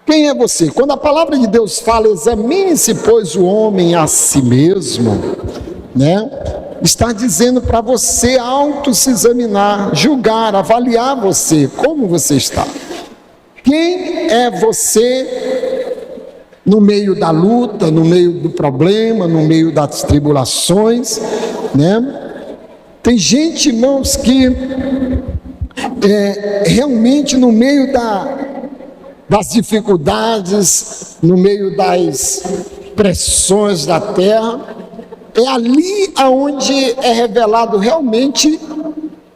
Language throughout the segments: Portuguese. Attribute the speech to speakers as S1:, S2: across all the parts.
S1: Quem é você? Quando a palavra de Deus fala, examine-se, pois, o homem a si mesmo, né? Está dizendo para você auto se examinar, julgar, avaliar você, como você está. Quem é você no meio da luta, no meio do problema, no meio das tribulações, né? Tem gente, irmãos, que realmente no meio das dificuldades, no meio das pressões da terra, é ali aonde é revelado realmente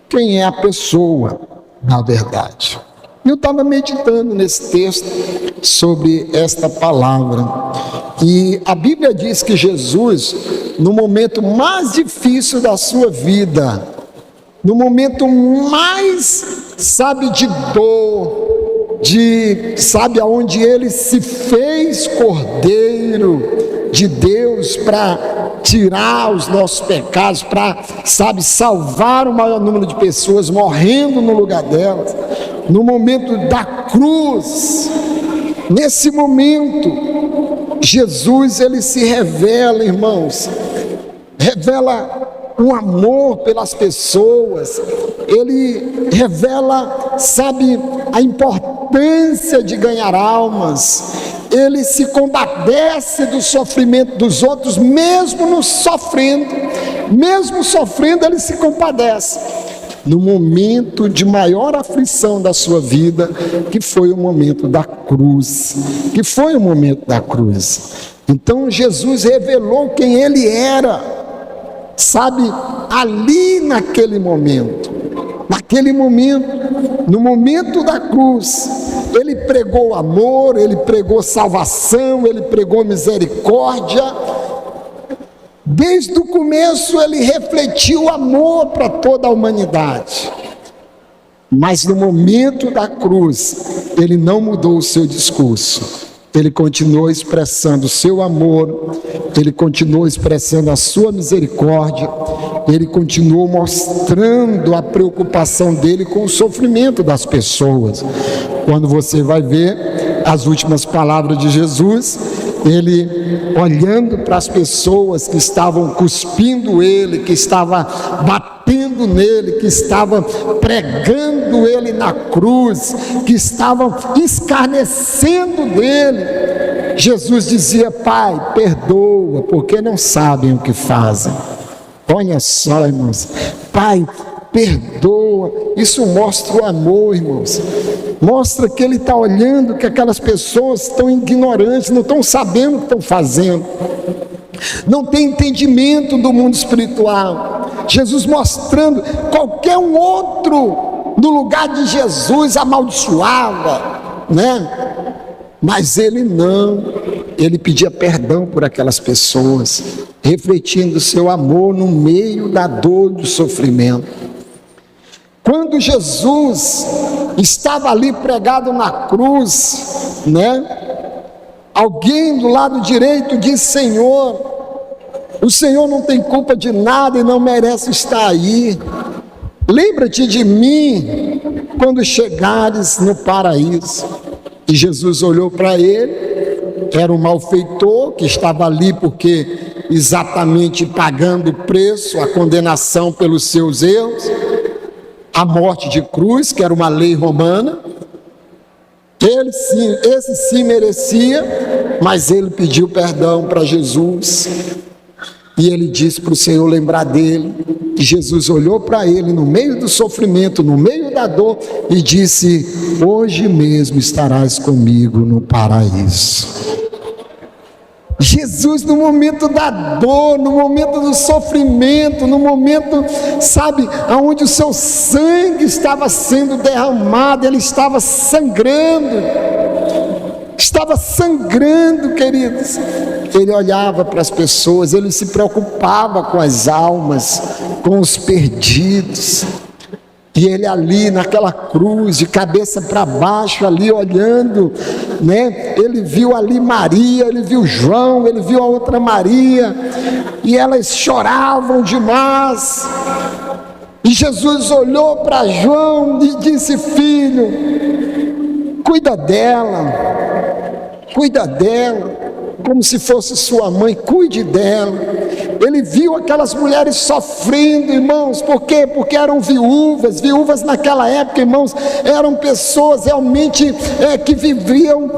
S1: quem é a pessoa, na verdade. Eu estava meditando nesse texto sobre esta palavra, e a Bíblia diz que Jesus, no momento mais difícil da sua vida, no momento mais, de dor, aonde ele se fez cordeiro de Deus para tirar os nossos pecados, para, salvar o maior número de pessoas, morrendo no lugar delas, no momento da cruz, nesse momento, Jesus, ele se revela, irmãos, revela um amor pelas pessoas, ele revela, a importância de ganhar almas, ele se compadece do sofrimento dos outros, mesmo sofrendo, ele se compadece, no momento de maior aflição da sua vida, que foi o momento da cruz, Então Jesus revelou quem ele era, ali naquele momento, no momento da cruz, ele pregou amor, ele pregou salvação, ele pregou misericórdia. Desde o começo ele refletiu amor para toda a humanidade, mas no momento da cruz, ele não mudou o seu discurso, ele continuou expressando o seu amor, ele continuou expressando a sua misericórdia, ele continuou mostrando a preocupação dele com o sofrimento das pessoas. Quando você vai ver as últimas palavras de Jesus, ele olhando para as pessoas que estavam cuspindo ele, que estavam batendo nele, que estavam pregando ele na cruz, que estavam escarnecendo dele, Jesus dizia: Pai, perdoa, porque não sabem o que fazem. Olha só, irmãos, Pai, perdoa. Isso mostra o amor, irmãos, mostra que ele está olhando que aquelas pessoas estão ignorantes, não estão sabendo o que estão fazendo, não tem entendimento do mundo espiritual. Jesus mostrando, qualquer um outro no lugar de Jesus amaldiçoava, né? Mas ele não, ele pedia perdão por aquelas pessoas, refletindo o seu amor no meio da dor e do sofrimento. Quando Jesus estava ali pregado na cruz, né? Alguém do lado direito disse: Senhor, o Senhor não tem culpa de nada e não merece estar aí. Lembra-te de mim quando chegares no paraíso. E Jesus olhou para ele, era um malfeitor que estava ali porque exatamente pagando o preço, a condenação pelos seus erros, a morte de cruz, que era uma lei romana. Esse sim merecia, mas ele pediu perdão para Jesus, e ele disse para o Senhor lembrar dele. E Jesus olhou para ele no meio do sofrimento, no meio da dor, e disse: hoje mesmo estarás comigo no paraíso. Jesus, no momento da dor, no momento do sofrimento, no momento, onde o seu sangue estava sendo derramado, ele estava sangrando, queridos. Ele olhava para as pessoas, ele se preocupava com as almas, com os perdidos. E ele ali naquela cruz, de cabeça para baixo, ali olhando, né? Ele viu ali Maria, ele viu João, ele viu a outra Maria, e elas choravam demais. E Jesus olhou para João e disse: filho, cuida dela, como se fosse sua mãe, cuide dela. Ele viu aquelas mulheres sofrendo, irmãos, por quê? Porque eram viúvas naquela época, irmãos, eram pessoas realmente que viviam,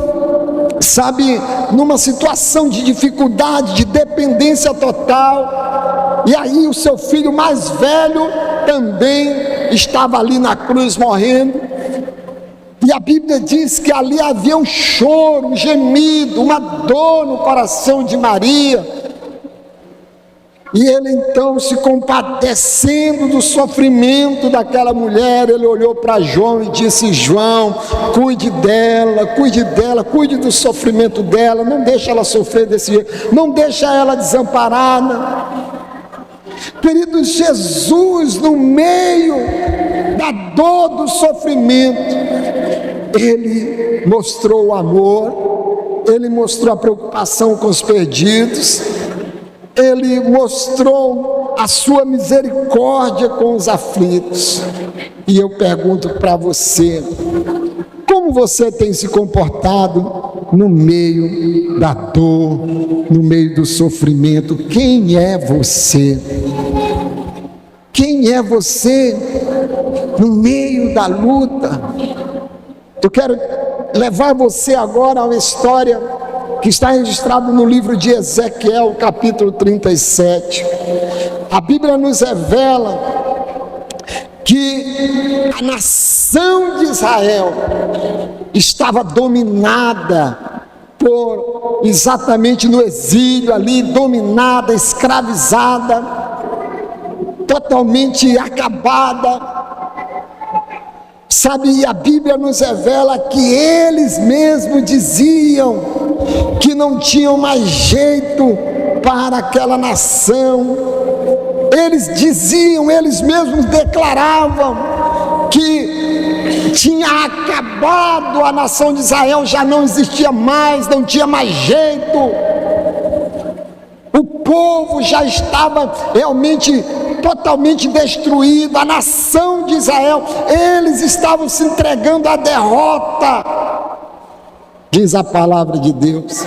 S1: sabe, numa situação de dificuldade, de dependência total. E aí o seu filho mais velho também estava ali na cruz morrendo. E a Bíblia diz que ali havia um choro, um gemido, uma dor no coração de Maria. E ele então, se compadecendo do sofrimento daquela mulher, ele olhou para João e disse: João, cuide dela, cuide do sofrimento dela, não deixe ela sofrer desse jeito, não deixe ela desamparada. Queridos, Jesus, no meio da dor, do sofrimento, ele mostrou o amor, ele mostrou a preocupação com os perdidos, ele mostrou a sua misericórdia com os aflitos. E eu pergunto para você: como você tem se comportado no meio da dor, no meio do sofrimento? Quem é você? Quem é você no meio da luta? Eu quero levar você agora a uma história que está registrada no livro de Ezequiel, capítulo 37. A Bíblia nos revela que a nação de Israel estava dominada por, exatamente no exílio ali, dominada, escravizada, totalmente acabada. Sabe, a Bíblia nos revela que eles mesmos diziam que não tinham mais jeito para aquela nação. Eles diziam, eles mesmos declaravam que tinha acabado a nação de Israel, já não existia mais, não tinha mais jeito. O povo já estava realmente totalmente destruído, a nação de Israel, eles estavam se entregando à derrota, diz a palavra de Deus.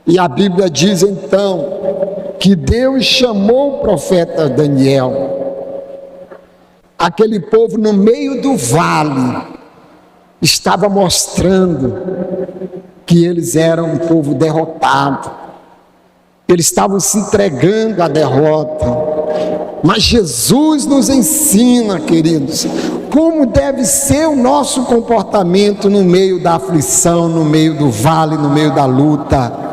S1: E a Bíblia diz então que Deus chamou o profeta Daniel. Aquele povo no meio do vale estava mostrando que eles eram um povo derrotado, eles estavam se entregando à derrota. Mas Jesus nos ensina, queridos, como deve ser o nosso comportamento no meio da aflição, no meio do vale, no meio da luta.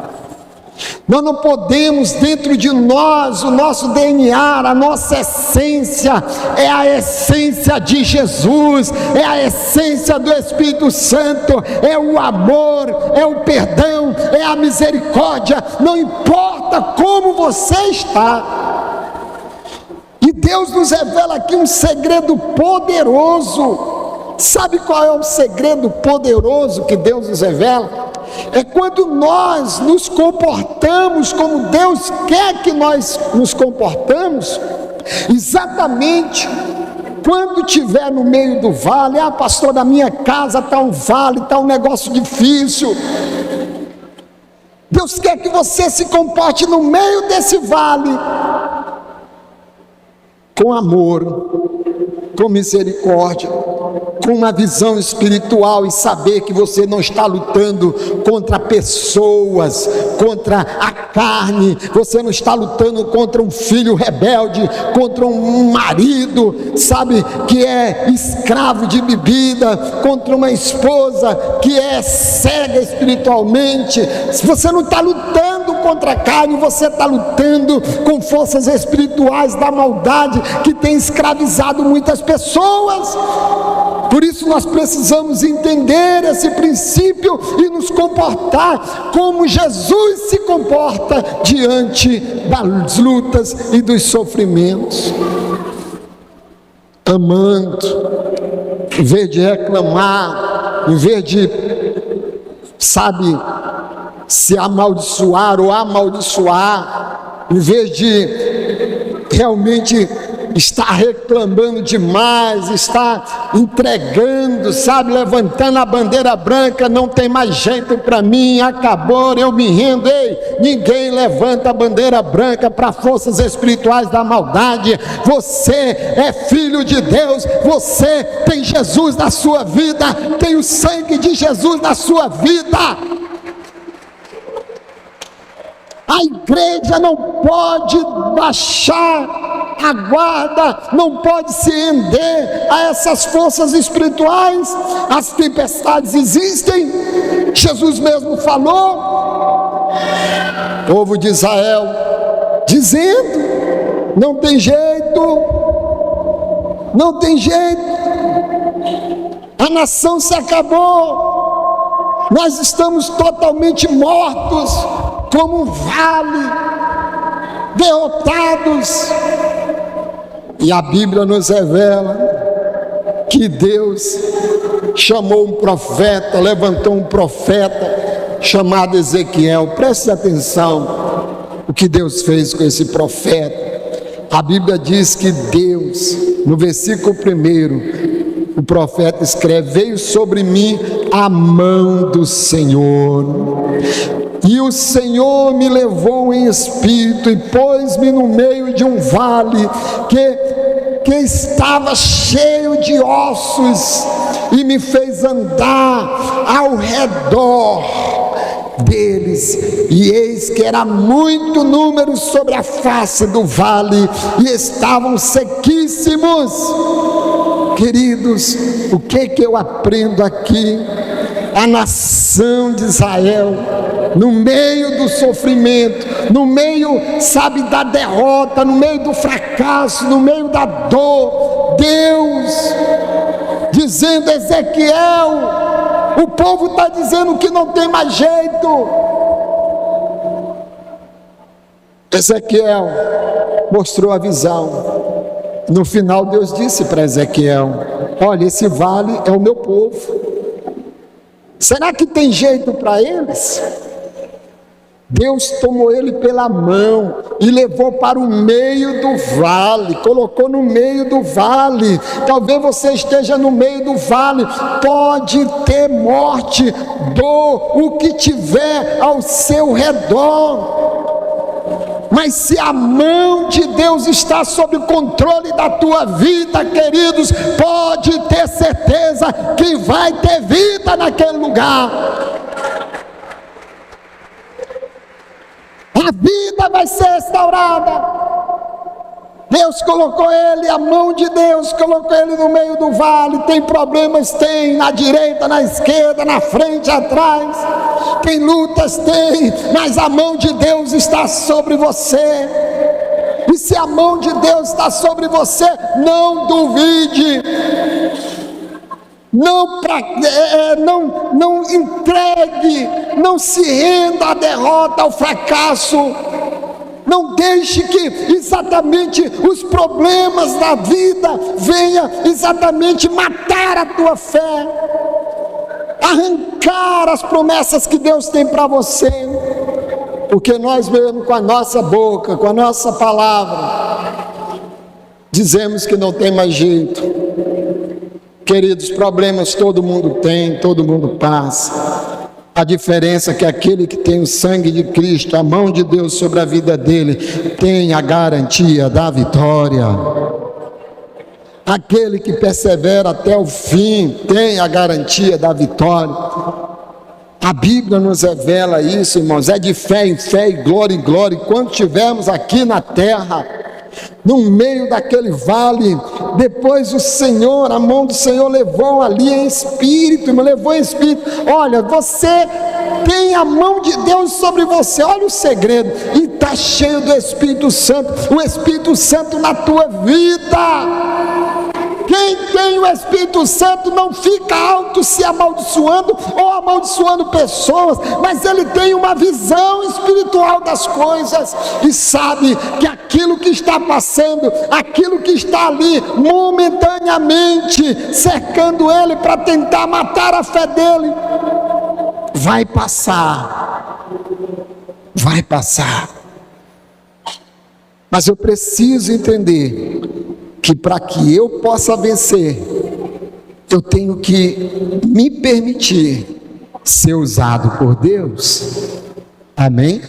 S1: Nós não podemos, dentro de nós, o nosso DNA, a nossa essência, é a essência de Jesus, é a essência do Espírito Santo, é o amor, é o perdão, é a misericórdia, não importa como você está. E Deus nos revela aqui um segredo poderoso. Sabe qual é o segredo poderoso que Deus nos revela? É quando nós nos comportamos como Deus quer que nós nos comportamos. Exatamente quando estiver no meio do vale. Ah, pastor, na minha casa está um vale, está um negócio difícil. Deus quer que você se comporte no meio desse vale com amor, com misericórdia, com uma visão espiritual, e saber que você não está lutando contra pessoas, contra a carne, você não está lutando contra um filho rebelde, contra um marido, sabe, que é escravo de bebida, contra uma esposa que é cega espiritualmente. Você não está lutando contra a carne, você está lutando com forças espirituais da maldade que tem escravizado muitas pessoas. Por isso nós precisamos entender esse princípio e nos comportar como Jesus se comporta diante das lutas e dos sofrimentos, amando, em vez de reclamar, em vez de, sabe, se amaldiçoar ou amaldiçoar, em vez de realmente está reclamando demais, está entregando, sabe, levantando a bandeira branca, não tem mais jeito para mim, acabou, eu me rendo. Ei, ninguém levanta a bandeira branca para forças espirituais da maldade. Você é filho de Deus, você tem Jesus na sua vida, tem o sangue de Jesus na sua vida. A igreja não pode baixar a guarda, não pode se render a essas forças espirituais. As tempestades existem, Jesus mesmo falou, povo de Israel, dizendo: não tem jeito, não tem jeito, a nação se acabou, nós estamos totalmente mortos, como um vale, derrotados. E a Bíblia nos revela que Deus chamou um profeta, levantou um profeta chamado Ezequiel. Preste atenção o que Deus fez com esse profeta. A Bíblia diz que Deus, no versículo 1, o profeta escreve: veio sobre mim a mão do Senhor, e o Senhor me levou em espírito e pôs-me no meio de um vale que estava cheio de ossos, e me fez andar ao redor deles, e eis que era muito número sobre a face do vale, e estavam sequíssimos. Queridos, o que eu aprendo aqui? A nação de Israel, no meio do sofrimento, no meio, sabe, da derrota, no meio do fracasso, no meio da dor, Deus dizendo: Ezequiel, o povo está dizendo que não tem mais jeito. Ezequiel mostrou a visão. No final, Deus disse para Ezequiel: olha, esse vale é o meu povo. Será que tem jeito para eles? Deus tomou ele pela mão e levou para o meio do vale, colocou no meio do vale. Talvez você esteja no meio do vale, pode ter morte, dor, o que tiver ao seu redor. Mas se a mão de Deus está sob o controle da tua vida, queridos, pode ter certeza que vai ter vida naquele lugar. A vida vai ser restaurada. Deus colocou ele, a mão de Deus colocou ele no meio do vale. Tem problemas? Tem, na direita, na esquerda, na frente, atrás. Tem lutas? Tem, mas a mão de Deus está sobre você. E se a mão de Deus está sobre você, não duvide. Não entregue, não se renda à derrota, ao fracasso. Não deixe que exatamente os problemas da vida venham exatamente matar a tua fé, arrancar as promessas que Deus tem para você, porque nós mesmo com a nossa boca, com a nossa palavra, dizemos que não tem mais jeito. Queridos, problemas todo mundo tem, todo mundo passa. A diferença é que aquele que tem o sangue de Cristo, a mão de Deus sobre a vida dele, tem a garantia da vitória. Aquele que persevera até o fim tem a garantia da vitória. A Bíblia nos revela isso, irmãos, é de fé em fé e glória em glória. Enquanto estivermos aqui na terra, no meio daquele vale, depois o Senhor, a mão do Senhor levou ali em espírito, me levou em espírito. Olha, você tem a mão de Deus sobre você, olha o segredo, e está cheio do Espírito Santo, o Espírito Santo na tua vida. Quem tem o Espírito Santo não fica alto se amaldiçoando ou amaldiçoando pessoas, mas ele tem uma visão espiritual das coisas e sabe que aquilo que está passando, aquilo que está ali momentaneamente cercando ele para tentar matar a fé dele, vai passar, mas eu preciso entender que para que eu possa vencer, eu tenho que me permitir ser usado por Deus. Amém?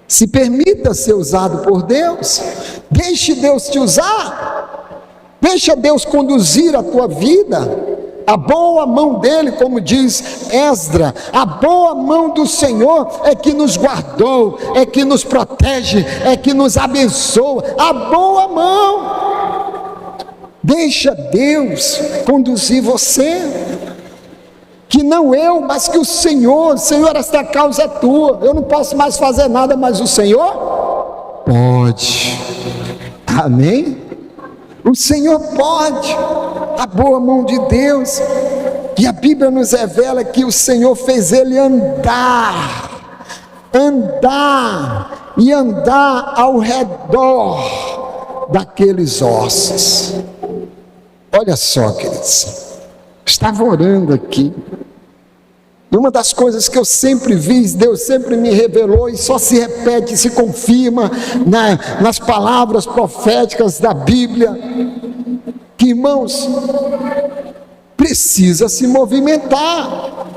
S1: Se permita ser usado por Deus. Deixe Deus te usar. Deixa Deus conduzir a tua vida. A boa mão dele, como diz Esdras, a boa mão do Senhor é que nos guardou, é que nos protege, é que nos abençoa. A boa mão. Deixa Deus conduzir você. Que não eu, mas que o Senhor, esta causa é tua. Eu não posso mais fazer nada, mas o Senhor pode. Amém? O Senhor pode. A boa mão de Deus. E a Bíblia nos revela que o Senhor fez ele andar ao redor daqueles ossos. Olha só, queridos, estava orando aqui, e uma das coisas que eu sempre vi, Deus sempre me revelou, e só se repete, se confirma nas palavras proféticas da Bíblia, que, irmãos, precisa se movimentar.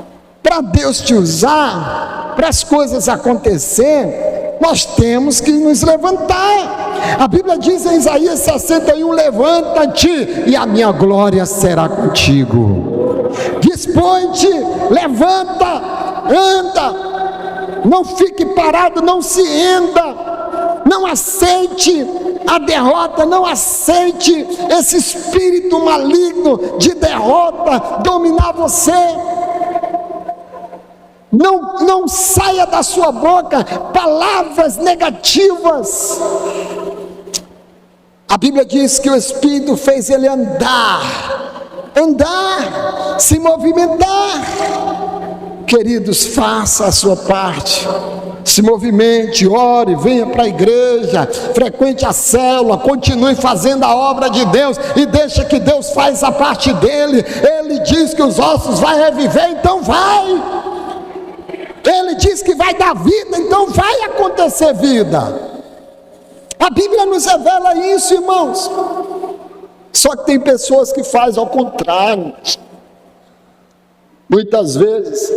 S1: Para Deus te usar, para as coisas acontecerem, nós temos que nos levantar. A Bíblia diz em Isaías 61, levanta-te e a minha glória será contigo. Dispõe-te, levanta, anda, não fique parado, não se renda, não aceite a derrota, não aceite esse espírito maligno de derrota dominar você. Não saia da sua boca palavras negativas. A Bíblia diz que o Espírito fez ele andar, se movimentar. Queridos, faça a sua parte. Se movimente, ore, venha para a igreja, frequente a célula, continue fazendo a obra de Deus e deixa que Deus faz a parte dele. Ele diz que os ossos vão reviver, então vai. Ele diz que vai dar vida, então vai acontecer vida. A Bíblia nos revela isso, irmãos. Só que tem pessoas que fazem ao contrário. Muitas vezes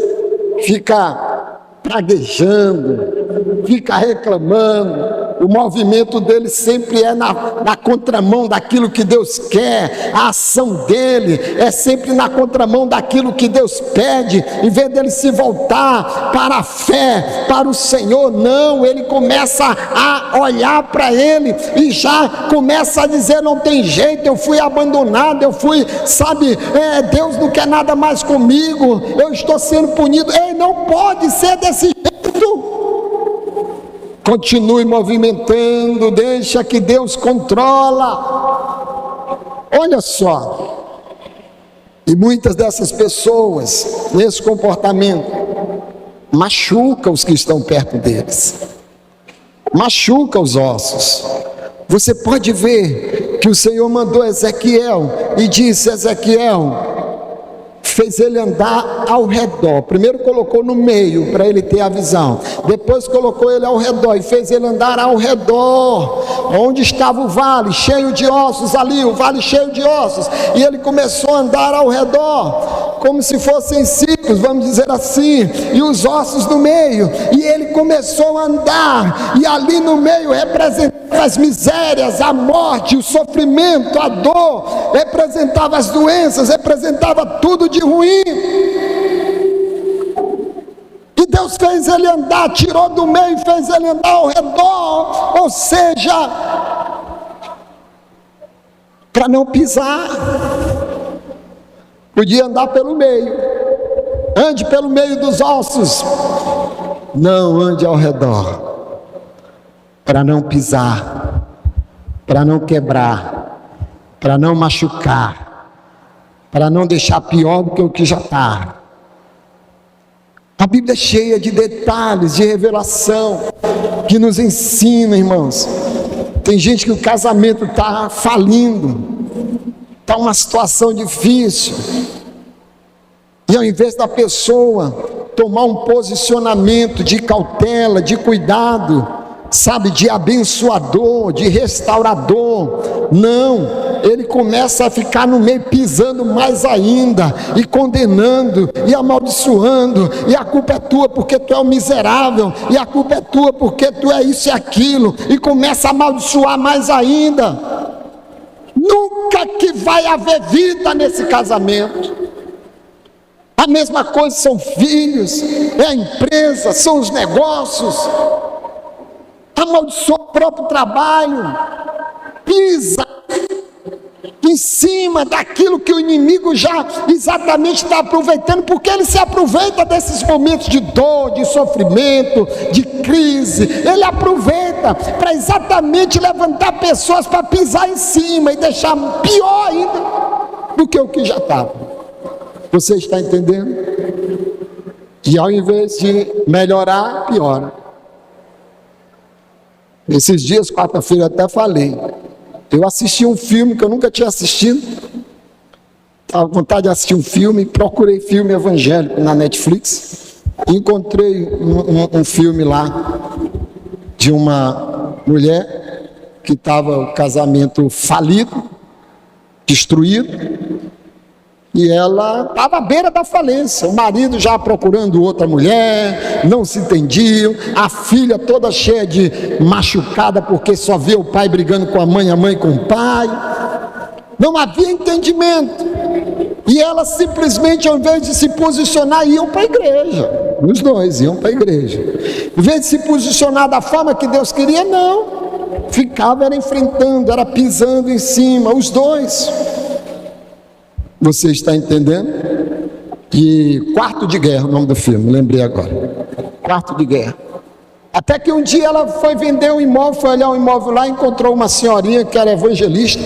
S1: fica praguejando, fica reclamando. O movimento dele sempre é na contramão daquilo que Deus quer. A ação dele é sempre na contramão daquilo que Deus pede. Em vez dele se voltar para a fé, para o Senhor, não, ele começa a olhar para ele e já começa a dizer: não tem jeito, eu fui abandonado, Deus não quer nada mais comigo, eu estou sendo punido. Ei, não pode ser desse jeito. Continue movimentando, deixa que Deus controla. Olha só, e muitas dessas pessoas, nesse comportamento, machuca os que estão perto deles, machuca os ossos. Você pode ver que o Senhor mandou Ezequiel e disse: Ezequiel, fez ele andar ao redor. Primeiro colocou no meio para ele ter a visão, depois colocou ele ao redor e fez ele andar ao redor, onde estava o vale cheio de ossos, ali o vale cheio de ossos, e ele começou a andar ao redor, como se fossem ciclos, vamos dizer assim, e os ossos no meio, e ele começou a andar, e ali no meio representava as misérias, a morte, o sofrimento, a dor, representava as doenças, representava tudo de ruim. E Deus fez ele andar, tirou do meio e fez ele andar ao redor, ou seja, para não pisar. Podia andar pelo meio, ande pelo meio dos ossos, não ande ao redor, para não pisar, para não quebrar, para não machucar, para não deixar pior do que o que já está. A Bíblia é cheia de detalhes, de revelação, que nos ensina, irmãos. Tem gente que o casamento está falindo, está uma situação difícil, e ao invés da pessoa tomar um posicionamento de cautela, de cuidado, sabe, de abençoador, de restaurador. Não, ele começa a ficar no meio, pisando mais ainda, e condenando, e amaldiçoando, e a culpa é tua porque tu é um miserável, e a culpa é tua porque tu é isso e aquilo, e começa a amaldiçoar mais ainda. Nunca que vai haver vida nesse casamento. A mesma coisa são filhos, é a empresa, são os negócios. Amaldiçoa o próprio trabalho, pisa em cima daquilo que o inimigo já exatamente está aproveitando, porque ele se aproveita desses momentos de dor, de sofrimento, de crise. Ele aproveita para exatamente levantar pessoas para pisar em cima e deixar pior ainda do que o que já estava. Você está entendendo? E ao invés de melhorar, piora. Esses dias, quarta-feira, eu até falei. Eu assisti um filme que eu nunca tinha assistido. Estava com vontade de assistir um filme, procurei filme evangélico na Netflix. Encontrei um filme lá de uma mulher que estava o casamento falido, destruído. E ela estava à beira da falência, o marido já procurando outra mulher, não se entendiam, a filha toda cheia de machucada, porque só vê o pai brigando com a mãe com o pai, não havia entendimento, e ela simplesmente, ao invés de se posicionar, iam para a igreja, os dois iam para a igreja, em vez de se posicionar da forma que Deus queria, não, ficava era enfrentando, era pisando em cima, os dois. Você está entendendo? E Quarto de Guerra, o nome do filme, lembrei agora. Quarto de Guerra. Até que um dia ela foi vender um imóvel, foi olhar um imóvel lá, encontrou uma senhorinha que era evangelista,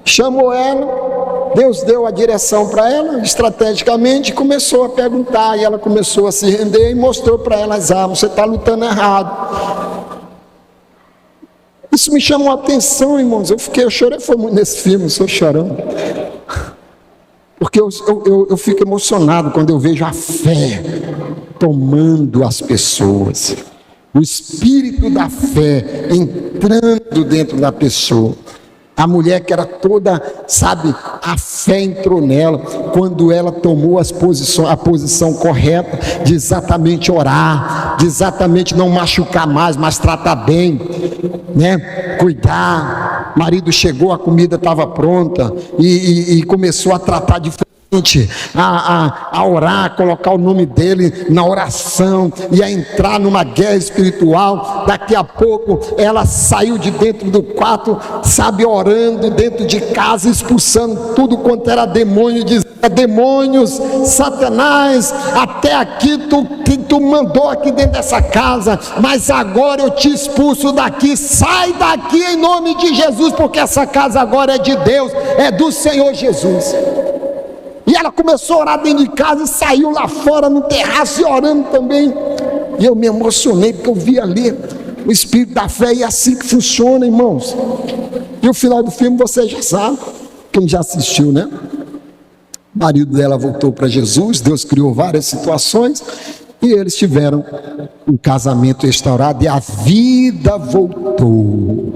S1: chamou ela, Deus deu a direção para ela, estrategicamente, começou a perguntar, e ela começou a se render e mostrou para ela as armas. Você está lutando errado. Isso me chamou a atenção, irmãos. Eu chorei, foi muito nesse filme, estou chorando. Porque eu fico emocionado quando eu vejo a fé tomando as pessoas, o espírito da fé entrando dentro da pessoa. A mulher que era toda, sabe, a fé entrou nela, quando ela tomou a posição correta de exatamente orar, de exatamente não machucar mais, mas tratar bem, né? Cuidar. Marido chegou, a comida estava pronta, e começou a tratar diferente, a orar, a colocar o nome dele na oração, e a entrar numa guerra espiritual. Daqui a pouco ela saiu de dentro do quarto, sabe, orando dentro de casa, expulsando tudo quanto era demônio, dizendo: demônios, Satanás, até aqui tu mandou aqui dentro dessa casa, mas agora eu te expulso daqui, sai daqui em nome de Jesus, porque essa casa agora é de Deus, é do Senhor Jesus. E ela começou a orar dentro de casa e saiu lá fora no terraço e orando também. E eu me emocionei porque eu vi ali o espírito da fé, e é assim que funciona, irmãos. E o final do filme você já sabe, quem já assistiu, né? O marido dela voltou para Jesus, Deus criou várias situações, e eles tiveram um casamento restaurado, e a vida voltou.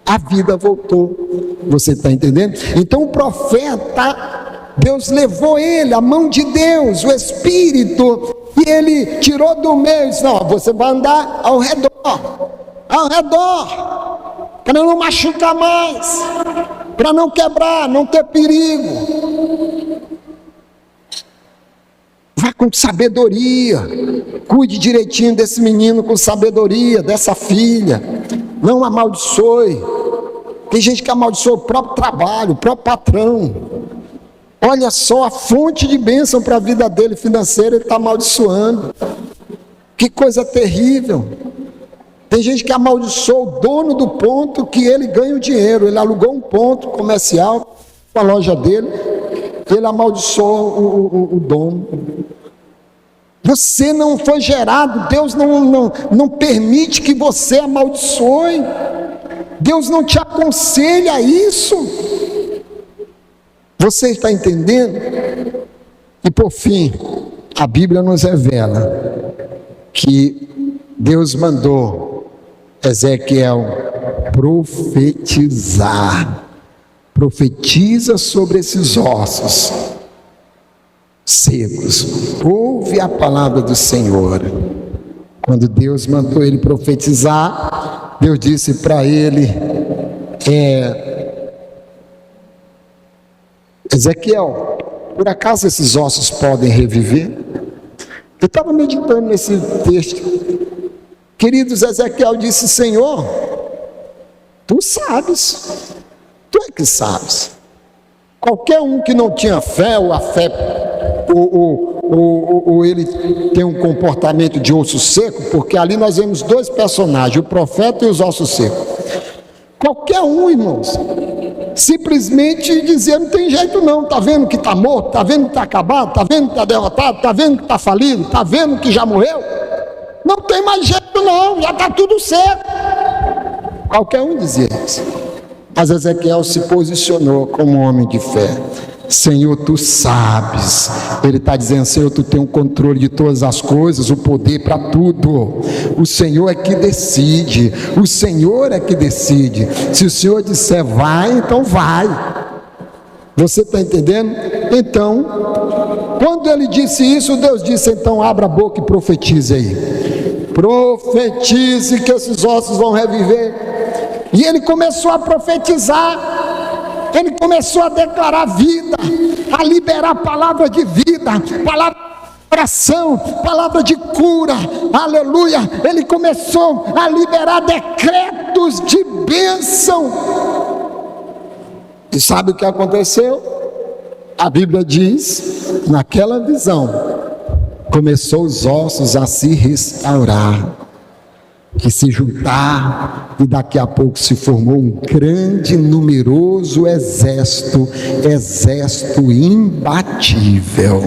S1: A vida voltou. Você está entendendo? Então o profeta, Deus levou ele, a mão de Deus, o Espírito, e ele tirou do meio e disse: não, você vai andar ao redor, para não machucar mais, para não quebrar, não ter perigo. Vai com sabedoria, cuide direitinho desse menino com sabedoria, dessa filha, não amaldiçoe. Tem gente que amaldiçoa o próprio trabalho, o próprio patrão. Olha só, a fonte de bênção para a vida dele financeira, ele está amaldiçoando. Que coisa terrível. Tem gente que amaldiçoa o dono do ponto que ele ganha o dinheiro. Ele alugou um ponto comercial com a loja dele, ele amaldiçoou o dono. Você não foi gerado, Deus não permite que você amaldiçoe. Deus não te aconselha isso. Você está entendendo? E por fim, a Bíblia nos revela que Deus mandou Ezequiel, profetizar. Profetiza sobre esses ossos secos. Ouve a palavra do Senhor. Quando Deus mandou ele profetizar, Deus disse para ele: Ezequiel, por acaso esses ossos podem reviver? Eu estava meditando nesse texto. Queridos, Ezequiel disse: Senhor, tu sabes, tu é que sabes. Qualquer um que não tinha fé, ou a fé, ou ele tem um comportamento de osso seco, porque ali nós vemos dois personagens, o profeta e os ossos secos. Qualquer um, irmãos, simplesmente dizer: não tem jeito não, está vendo que está morto, está vendo que está acabado, está vendo que está derrotado, está vendo que está falido, está vendo que já morreu, não tem mais jeito não, já está tudo certo. Qualquer um dizia isso. Mas Ezequiel se posicionou como um homem de fé. Senhor, tu sabes. Ele está dizendo: Senhor, tu tem o controle de todas as coisas, o poder para tudo. O Senhor é que decide. O Senhor é que decide. Se o Senhor disser vai, então vai. Você está entendendo? Então, quando ele disse isso, Deus disse: então abra a boca e profetize aí. Profetize que esses ossos vão reviver. E ele começou a profetizar. Ele começou a declarar vida, a liberar palavra de vida, palavra de oração, palavra de cura, aleluia. Ele começou a liberar decretos de bênção. E sabe o que aconteceu? A Bíblia diz, naquela visão, começou os ossos a se restaurar, que se juntar, e daqui a pouco se formou um grande, numeroso exército imbatível.